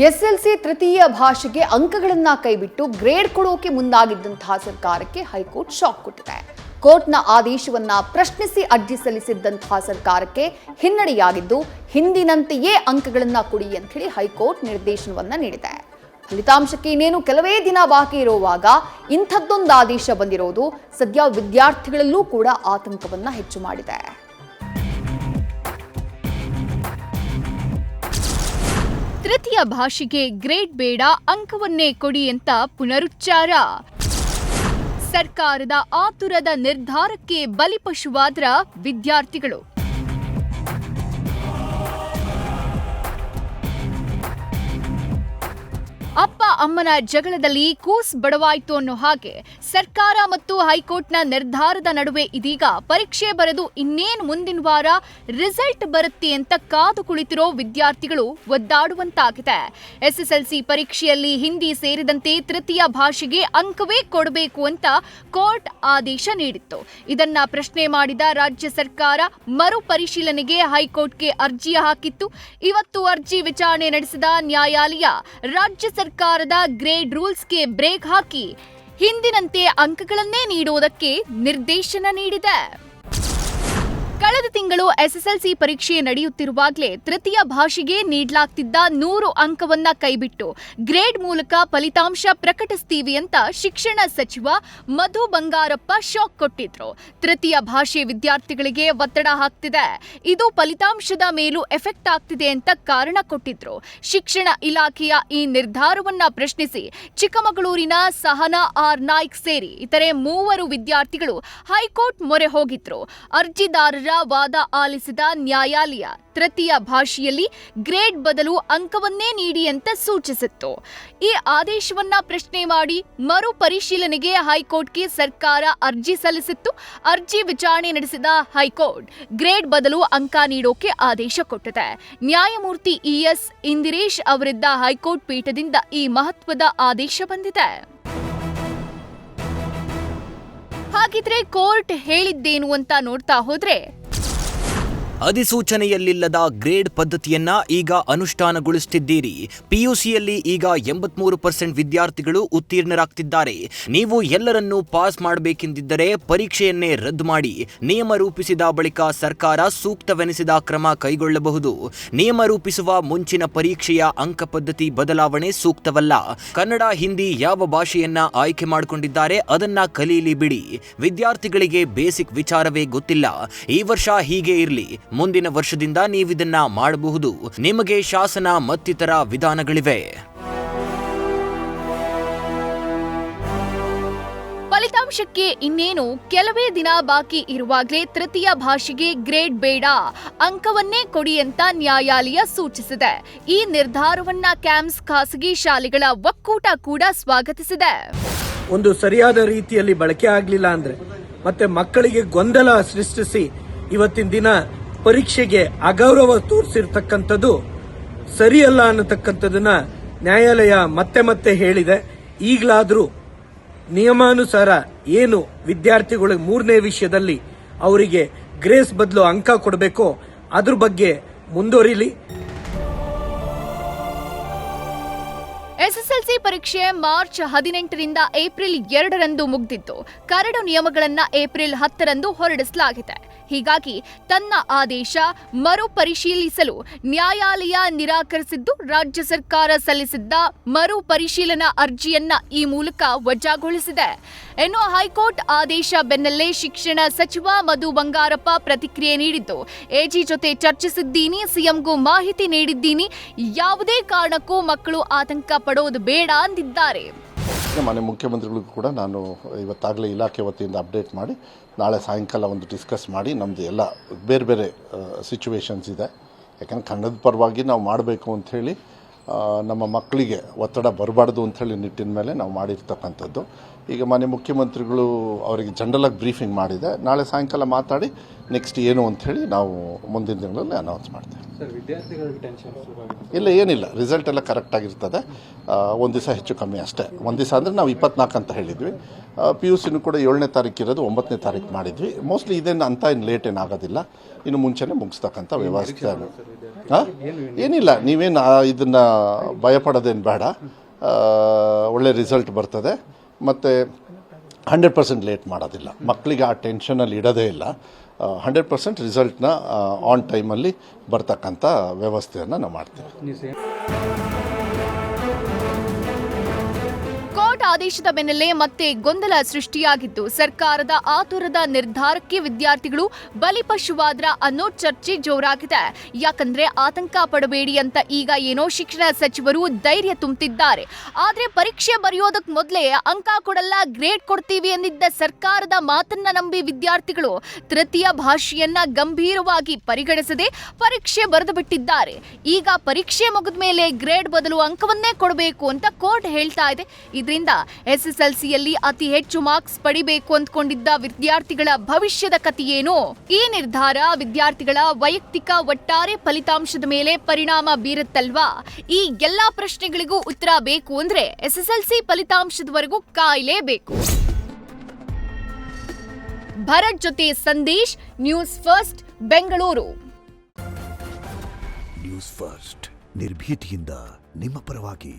SLC ತೃತೀಯ ಭಾಷೆಗೆ ಅಂಕಗಳನ್ನ ಕೈಬಿಟ್ಟು ಗ್ರೇಡ್ ಕೊಡೋಕೆ ಮುಂದಾಗಿದ್ದಂತಹ ಸರ್ಕಾರಕ್ಕೆ ಹೈಕೋರ್ಟ್ ಶಾಕ್ ಕೊಟ್ಟಿದೆ. ಕೋರ್ಟ್ನ ಆದೇಶವನ್ನ ಪ್ರಶ್ನಿಸಿ ಅರ್ಜಿ ಸಲ್ಲಿಸಿದ್ದಂತಹ ಸರ್ಕಾರಕ್ಕೆ ಹಿನ್ನಡೆಯಾಗಿದ್ದು, ಹಿಂದಿನಂತೆಯೇ ಅಂಕಗಳನ್ನ ಕೊಡಿ ಅಂತ ಹೇಳಿ ಹೈಕೋರ್ಟ್ ನಿರ್ದೇಶನವನ್ನ ನೀಡಿದೆ. ಫಲಿತಾಂಶಕ್ಕೆ ಇನ್ನೇನು ಕೆಲವೇ ದಿನ ಬಾಕಿ ಇರುವಾಗ ಇಂಥದ್ದೊಂದು ಆದೇಶ ಬಂದಿರೋದು ಸದ್ಯ ವಿದ್ಯಾರ್ಥಿಗಳಲ್ಲೂ ಕೂಡ ಆತಂಕವನ್ನ ಹೆಚ್ಚು ಮಾಡಿದೆ. ತೃತೀಯ ಭಾಷೆಗೆ ಗ್ರೇಡ್ ಬೇಡ, ಅಂಕವನ್ನೇ ಕೊಡಿ ಅಂತ ಪುನರುಚ್ಚಾರ. ಸರ್ಕಾರದ ಆತುರದ ನಿರ್ಧಾರಕ್ಕೆ ಬಲಿಪಶುವಾದ್ರ ವಿದ್ಯಾರ್ಥಿಗಳು. ಅಪ್ಪ ಅಮ್ಮನ ಜಗಳದಲ್ಲಿ ಕೂಸ್ ಬಡವಾಯ್ತು ಅನ್ನೋ ಹಾಗೆ ಸರ್ಕಾರ ಮತ್ತು ಹೈಕೋರ್ಟ್ನ ನಿರ್ಧಾರದ ನಡುವೆ ಇದೀಗ ಪರೀಕ್ಷೆ ಬರೆದು ಇನ್ನೇನು ಮುಂದಿನ ವಾರ ರಿಸಲ್ಟ್ ಬರುತ್ತೆ ಅಂತ ಕಾದು ಕುಳಿತಿರೋ ವಿದ್ಯಾರ್ಥಿಗಳು ಒದ್ದಾಡುವಂತಾಗಿದೆ. ಎಸ್ಎಸ್ಎಲ್ಸಿ ಪರೀಕ್ಷೆಯಲ್ಲಿ ಹಿಂದಿ ಸೇರಿದಂತೆ ತೃತೀಯ ಭಾಷೆಗೆ ಅಂಕವೇ ಕೊಡಬೇಕು ಅಂತ ಕೋರ್ಟ್ ಆದೇಶ ನೀಡಿತ್ತು. ಇದನ್ನ ಪ್ರಶ್ನೆ ಮಾಡಿದ ರಾಜ್ಯ ಸರ್ಕಾರ ಮರು ಪರಿಶೀಲನೆಗೆ ಹೈಕೋರ್ಟ್ಗೆ ಅರ್ಜಿ ಹಾಕಿತ್ತು. ಇವತ್ತು ಅರ್ಜಿ ವಿಚಾರಣೆ ನಡೆಸಿದ ನ್ಯಾಯಾಲಯ ರಾಜ್ಯ ಸರ್ಕಾರದ ಗ್ರೇಡ್ ರೂಲ್ಸ್ಗೆ ಬ್ರೇಕ್ ಹಾಕಿ ಹಿಂದಿನಂತೆ ಅಂಕಗಳನ್ನೇ ನೀಡುವುದಕ್ಕೆ ನಿರ್ದೇಶನ ನೀಡಿದೆ. ಕಳೆದ ತಿಂಗಳು ಎಸ್ಎಸ್ಎಲ್ಸಿ ಪರೀಕ್ಷೆ ನಡೆಯುತ್ತಿರುವಾಗಲೇ ತೃತೀಯ ಭಾಷೆಗೆ ನೀಡಲಾಗ್ತಿದ್ದ 100 ಅಂಕವನ್ನ ಕೈಬಿಟ್ಟು ಗ್ರೇಡ್ ಮೂಲಕ ಫಲಿತಾಂಶ ಪ್ರಕಟಿಸ್ತೀವಿ ಅಂತ ಶಿಕ್ಷಣ ಸಚಿವ ಮಧು ಬಂಗಾರಪ್ಪ ಶಾಕ್ ಕೊಟ್ಟಿದ್ರು. ತೃತೀಯ ಭಾಷೆ ವಿದ್ಯಾರ್ಥಿಗಳಿಗೆ ಒತ್ತಡ ಹಾಕ್ತಿದೆ, ಇದು ಫಲಿತಾಂಶದ ಮೇಲೂ ಎಫೆಕ್ಟ್ ಆಗ್ತಿದೆ ಅಂತ ಕಾರಣ ಕೊಟ್ಟಿದ್ರು. ಶಿಕ್ಷಣ ಇಲಾಖೆಯ ಈ ನಿರ್ಧಾರವನ್ನ ಪ್ರಶ್ನಿಸಿ ಚಿಕ್ಕಮಗಳೂರಿನ ಸಹನಾ ಆರ್ ನಾಯ್ಕ್ ಸೇರಿ ಇತರೆ 3 ವಿದ್ಯಾರ್ಥಿಗಳು ಹೈಕೋರ್ಟ್ ಮೊರೆ ಹೋಗಿದ್ರು. ಅರ್ಜಿದಾರರ ವಾದ ಆಲಿಸಿದ ನ್ಯಾಯಾಲಯ ತೃತೀಯ ಭಾಷೆಯಲ್ಲಿ ಗ್ರೇಡ್ ಬದಲು ಅಂಕವನ್ನೇ ನೀಡಿ ಅಂತ ಸೂಚಿಸಿತ್ತು. ಈ ಆದೇಶವನ್ನ ಪ್ರಶ್ನೆ ಮಾಡಿ ಮರು ಪರಿಶೀಲನೆಗೆ ಹೈಕೋರ್ಟ್ಗೆ ಸರ್ಕಾರ ಅರ್ಜಿ ಸಲ್ಲಿಸಿತ್ತು. ಅರ್ಜಿ ವಿಚಾರಣೆ ನಡೆಸಿದ ಹೈಕೋರ್ಟ್ ಗ್ರೇಡ್ ಬದಲು ಅಂಕ ನೀಡೋಕೆ ಆದೇಶ ಕೊಟ್ಟಿದೆ. ನ್ಯಾಯಮೂರ್ತಿ ಇಎಸ್ ಇಂದಿರೇಶ್ ಅವರಿದ್ದ ಹೈಕೋರ್ಟ್ ಪೀಠದಿಂದ ಈ ಮಹತ್ವದ ಆದೇಶ ಬಂದಿದೆ. ಹಾಗಿದ್ರೆ ಕೋರ್ಟ್ ಹೇಳಿದ್ದೇನು ಅಂತ ನೋಡ್ತಾ ಹೋದ್ರೆ, ಅಧಿಸೂಚನೆಯಲ್ಲಿಲ್ಲದ ಗ್ರೇಡ್ ಪದ್ಧತಿಯನ್ನ ಈಗ ಅನುಷ್ಠಾನಗೊಳಿಸುತ್ತಿದ್ದೀರಿ. ಪಿಯುಸಿಯಲ್ಲಿ ಈಗ 83% ವಿದ್ಯಾರ್ಥಿಗಳು ಉತ್ತೀರ್ಣರಾಗ್ತಿದ್ದಾರೆ. ನೀವು ಎಲ್ಲರನ್ನೂ ಪಾಸ್ ಮಾಡಬೇಕೆಂದಿದ್ದರೆ ಪರೀಕ್ಷೆಯನ್ನೇ ರದ್ದು ಮಾಡಿ ನಿಯಮ ರೂಪಿಸಿದ ಬಳಿಕ ಸರ್ಕಾರ ಸೂಕ್ತವೆನಿಸಿದ ಕ್ರಮ ಕೈಗೊಳ್ಳಬಹುದು. ನಿಯಮ ರೂಪಿಸುವ ಮುಂಚಿನ ಪರೀಕ್ಷೆಯ ಅಂಕ ಪದ್ಧತಿ ಬದಲಾವಣೆ ಸೂಕ್ತವಲ್ಲ. ಕನ್ನಡ, ಹಿಂದಿ ಯಾವ ಭಾಷೆಯನ್ನ ಆಯ್ಕೆ ಮಾಡಿಕೊಂಡಿದ್ದಾರೆ ಅದನ್ನ ಕಲೀಲಿ ಬಿಡಿ. ವಿದ್ಯಾರ್ಥಿಗಳಿಗೆ ಬೇಸಿಕ್ ವಿಚಾರವೇ ಗೊತ್ತಿಲ್ಲ. ಈ ವರ್ಷ ಹೀಗೆ ಇರಲಿ, ಮುಂದಿನ ವರ್ಷದಿಂದ ನೀವಿದನ್ನ ಮಾಡಬಹುದು. ನಿಮಗೆ ಶಾಸನ ಮತ್ತಿತರ ವಿಧಾನಗಳಿವೆ. ಫಲಿತಾಂಶಕ್ಕೆ ಇನ್ನೇನು ಕೆಲವೇ ದಿನ ಬಾಕಿ ಇರುವಾಗಲೇ ತೃತೀಯ ಭಾಷೆಗೆ ಗ್ರೇಡ್ ಬೇಡ, ಅಂಕವನ್ನೇ ಕೊಡಿ ಅಂತ ನ್ಯಾಯಾಲಯ ಸೂಚಿಸಿದೆ. ಈ ನಿರ್ಧಾರವನ್ನ ಕ್ಯಾಮ್ಸ್ ಖಾಸಗಿ ಶಾಲೆಗಳ ಒಕ್ಕೂಟ ಕೂಡ ಸ್ವಾಗತಿಸಿದೆ. ಒಂದು ಸರಿಯಾದ ರೀತಿಯಲ್ಲಿ ಬಳಕೆ ಆಗಲಿಲ್ಲ ಅಂದ್ರೆ ಮತ್ತೆ ಮಕ್ಕಳಿಗೆ ಗೊಂದಲ ಸೃಷ್ಟಿಸಿ ಇವತ್ತಿನ ದಿನ ಪರೀಕ್ಷೆಗೆ ಅಗೌರವ ತೋರಿಸಿರ್ತಕ್ಕಂಥದ್ದು ಸರಿಯಲ್ಲ ಅನ್ನತಕ್ಕಂಥದ್ದನ್ನ ನ್ಯಾಯಾಲಯ ಮತ್ತೆ ಮತ್ತೆ ಹೇಳಿದೆ. ಈಗಲಾದರೂ ನಿಯಮಾನುಸಾರ ಏನು ವಿದ್ಯಾರ್ಥಿಗಳಿಗೆ 3ನೇ ವಿಷಯದಲ್ಲಿ ಅವರಿಗೆ ಗ್ರೇಸ್ ಬದಲು ಅಂಕ ಕೊಡಬೇಕೋ ಅದ್ರ ಬಗ್ಗೆ ಮುಂದುವರಿಲಿ. ಎಸ್ಎಸ್ಎಲ್ಸಿ ಪರೀಕ್ಷೆ ಮಾರ್ಚ್ 18ರಿಂದ ಏಪ್ರಿಲ್ 2ರಂದು ಮುಗಿದಿದ್ದು, ಕರಡು ನಿಯಮಗಳನ್ನ ಏಪ್ರಿಲ್ 10ರಂದು ಹೊರಡಿಸಲಾಗಿದೆ. ಹೀಗಾಗಿ ತನ್ನ ಆದೇಶ ಮರು ಪರಿಶೀಲಿಸಲು ನ್ಯಾಯಾಲಯ ನಿರಾಕರಿಸಿದ್ದು, ರಾಜ್ಯ ಸರ್ಕಾರ ಸಲ್ಲಿಸಿದ್ದ ಮರು ಪರಿಶೀಲನಾ ಅರ್ಜಿಯನ್ನ ಈ ಮೂಲಕ ವಜಾಗೊಳಿಸಿದೆ. ಇನ್ನು ಹೈಕೋರ್ಟ್ ಆದೇಶ ಬೆನ್ನಲ್ಲೇ ಶಿಕ್ಷಣ ಸಚಿವ ಮಧು ಬಂಗಾರಪ್ಪ ಪ್ರತಿಕ್ರಿಯೆ ನೀಡಿದ್ದು, ಎಜಿ ಜೊತೆ ಚರ್ಚಿಸಿದ್ದೀನಿ, ಸಿಎಂಗೂ ಮಾಹಿತಿ ನೀಡಿದ್ದೀನಿ, ಯಾವುದೇ ಕಾರಣಕ್ಕೂ ಮಕ್ಕಳು ಆತಂಕ ಪಡೋದು ಬೇಡ ಅಂದಿದ್ದಾರೆ. ಮಾನ್ಯ ಮುಖ್ಯಮಂತ್ರಿಗಳಿಗೂ ಕೂಡ ನಾನು ಇವತ್ತಾಗಲೇ ಇಲಾಖೆ ವತಿಯಿಂದ ಅಪ್ಡೇಟ್ ಮಾಡಿ ನಾಳೆ ಸಾಯಂಕಾಲ ಒಂದು ಡಿಸ್ಕಸ್ ಮಾಡಿ ನಮ್ಮದು ಎಲ್ಲ ಬೇರೆ ಬೇರೆ ಸಿಚುವೇಶನ್ಸ್ ಇದೆ. ಯಾಕಂದರೆ ಕನ್ನಡದ ಪರವಾಗಿ ನಾವು ಮಾಡಬೇಕು ಅಂಥೇಳಿ ನಮ್ಮ ಮಕ್ಕಳಿಗೆ ಒತ್ತಡ ಬರಬಾರ್ದು ಅಂಥೇಳಿ ನಿಟ್ಟಿನ ಮೇಲೆ ನಾವು ಮಾಡಿರ್ತಕ್ಕಂಥದ್ದು. ಈಗ ಮಾನ್ಯ ಮುಖ್ಯಮಂತ್ರಿಗಳು ಅವರಿಗೆ ಜನರಲಾಗಿ ಬ್ರೀಫಿಂಗ್ ಮಾಡಿದೆ. ನಾಳೆ ಸಾಯಂಕಾಲ ಮಾತಾಡಿ ನೆಕ್ಸ್ಟ್ ಏನು ಅಂಥೇಳಿ ನಾವು ಮುಂದಿನ ದಿನಗಳಲ್ಲಿ ಅನೌನ್ಸ್ ಮಾಡ್ತೇವೆ. ಇಲ್ಲ ಏನಿಲ್ಲ, ರಿಸಲ್ಟ್ ಎಲ್ಲ ಕರೆಕ್ಟಾಗಿರ್ತದೆ. ಒಂದು ದಿವಸ ಹೆಚ್ಚು ಕಮ್ಮಿ ಅಷ್ಟೇ. ಒಂದು ದಿವಸ ಅಂದರೆ ನಾವು 24 ಅಂತ ಹೇಳಿದ್ವಿ. PUCನೂ ಕೂಡ 7ನೇ ತಾರೀಕು ಇರೋದು 9ನೇ ತಾರೀಕು ಮಾಡಿದ್ವಿ. ಮೋಸ್ಟ್ಲಿ ಇದೇನು ಅಂತ ಲೇಟ್ ಏನಾಗೋದಿಲ್ಲ, ಇನ್ನು ಮುಂಚೆನೇ ಮುಗಿಸ್ತಕ್ಕಂಥ ವ್ಯವಸ್ಥೆ. ಏನಿಲ್ಲ, ನೀವೇನು ಇದನ್ನು ಭಯಪಡೋದೇನು ಬೇಡ. ಒಳ್ಳೆ ರಿಸಲ್ಟ್ ಬರ್ತದೆ ಮತ್ತು 100% ಲೇಟ್ ಮಾಡೋದಿಲ್ಲ. ಮಕ್ಕಳಿಗೆ ಆ ಟೆನ್ಷನಲ್ಲಿ ಇಡೋದೇ ಇಲ್ಲ. 100% ರಿಸಲ್ಟ್ನ ಆನ್ ಟೈಮಲ್ಲಿ ಬರ್ತಕ್ಕಂಥ ವ್ಯವಸ್ಥೆಯನ್ನು ನಾವು ಮಾಡ್ತೀವಿ. ಕೋರ್ಟ್ ಆದೇಶದ ಬೆನ್ನಲ್ಲೇ ಮತ್ತೆ ಗೊಂದಲ ಸೃಷ್ಟಿಯಾಗಿದ್ದು, ಸರ್ಕಾರದ ಆತುರದ ನಿರ್ಧಾರಕ್ಕೆ ವಿದ್ಯಾರ್ಥಿಗಳು ಬಲಿಪಶುವಾದ್ರ ಅನ್ನೋ ಚರ್ಚೆ ಜೋರಾಗಿದೆ. ಯಾಕಂದ್ರೆ ಆತಂಕ ಪಡಬೇಡಿ ಅಂತ ಈಗ ಏನೋ ಶಿಕ್ಷಣ ಸಚಿವರು ಧೈರ್ಯ ತುಂಬುತ್ತಿದ್ದಾರೆ. ಆದ್ರೆ ಪರೀಕ್ಷೆ ಬರೆಯೋದಕ್ಕೆ ಮೊದಲೇ ಅಂಕ ಕೊಡಲ್ಲ, ಗ್ರೇಡ್ ಕೊಡ್ತೀವಿ ಎಂದಿದ್ದ ಸರ್ಕಾರದ ಮಾತನ್ನ ನಂಬಿ ವಿದ್ಯಾರ್ಥಿಗಳು ತೃತೀಯ ಭಾಷೆಯನ್ನ ಗಂಭೀರವಾಗಿ ಪರಿಗಣಿಸದೆ ಪರೀಕ್ಷೆ ಬರೆದು ಬಿಟ್ಟಿದ್ದಾರೆ. ಈಗ ಪರೀಕ್ಷೆ ಮುಗಿದ ಮೇಲೆ ಗ್ರೇಡ್ ಬದಲು ಅಂಕವನ್ನೇ ಕೊಡಬೇಕು ಅಂತ ಕೋರ್ಟ್ ಹೇಳ್ತಾ ಇದೆ. ಇದರಿಂದ ಎಸ್ಎಸ್ಎಲ್ಸಿಯಲ್ಲಿ ಅತಿ ಹೆಚ್ಚು ಮಾರ್ಕ್ಸ್ ಪಡಿಬೇಕು ಅಂದ್ಕೊಂಡಿದ್ದ ವಿದ್ಯಾರ್ಥಿಗಳ ಭವಿಷ್ಯದ ಕಥೆಯೇನು? ಈ ನಿರ್ಧಾರ ವಿದ್ಯಾರ್ಥಿಗಳ ವೈಯಕ್ತಿಕ ಒಟ್ಟಾರೆ ಫಲಿತಾಂಶದ ಮೇಲೆ ಪರಿಣಾಮ ಬೀರುತ್ತಲ್ವಾ? ಈ ಎಲ್ಲಾ ಪ್ರಶ್ನೆಗಳಿಗೂ ಉತ್ತರ ಬೇಕು ಅಂದ್ರೆ ಎಸ್ಎಸ್ಎಲ್ಸಿ ಫಲಿತಾಂಶದವರೆಗೂ ಕಾಯಲೇಬೇಕು. ಭರತ್ ಜೊತೆ Sandesh, news first, Bengaluru. News first ನಿರ್ಭೀತಿಯಿಂದ ನಿಮ್ಮ ಪರವಾಗಿ.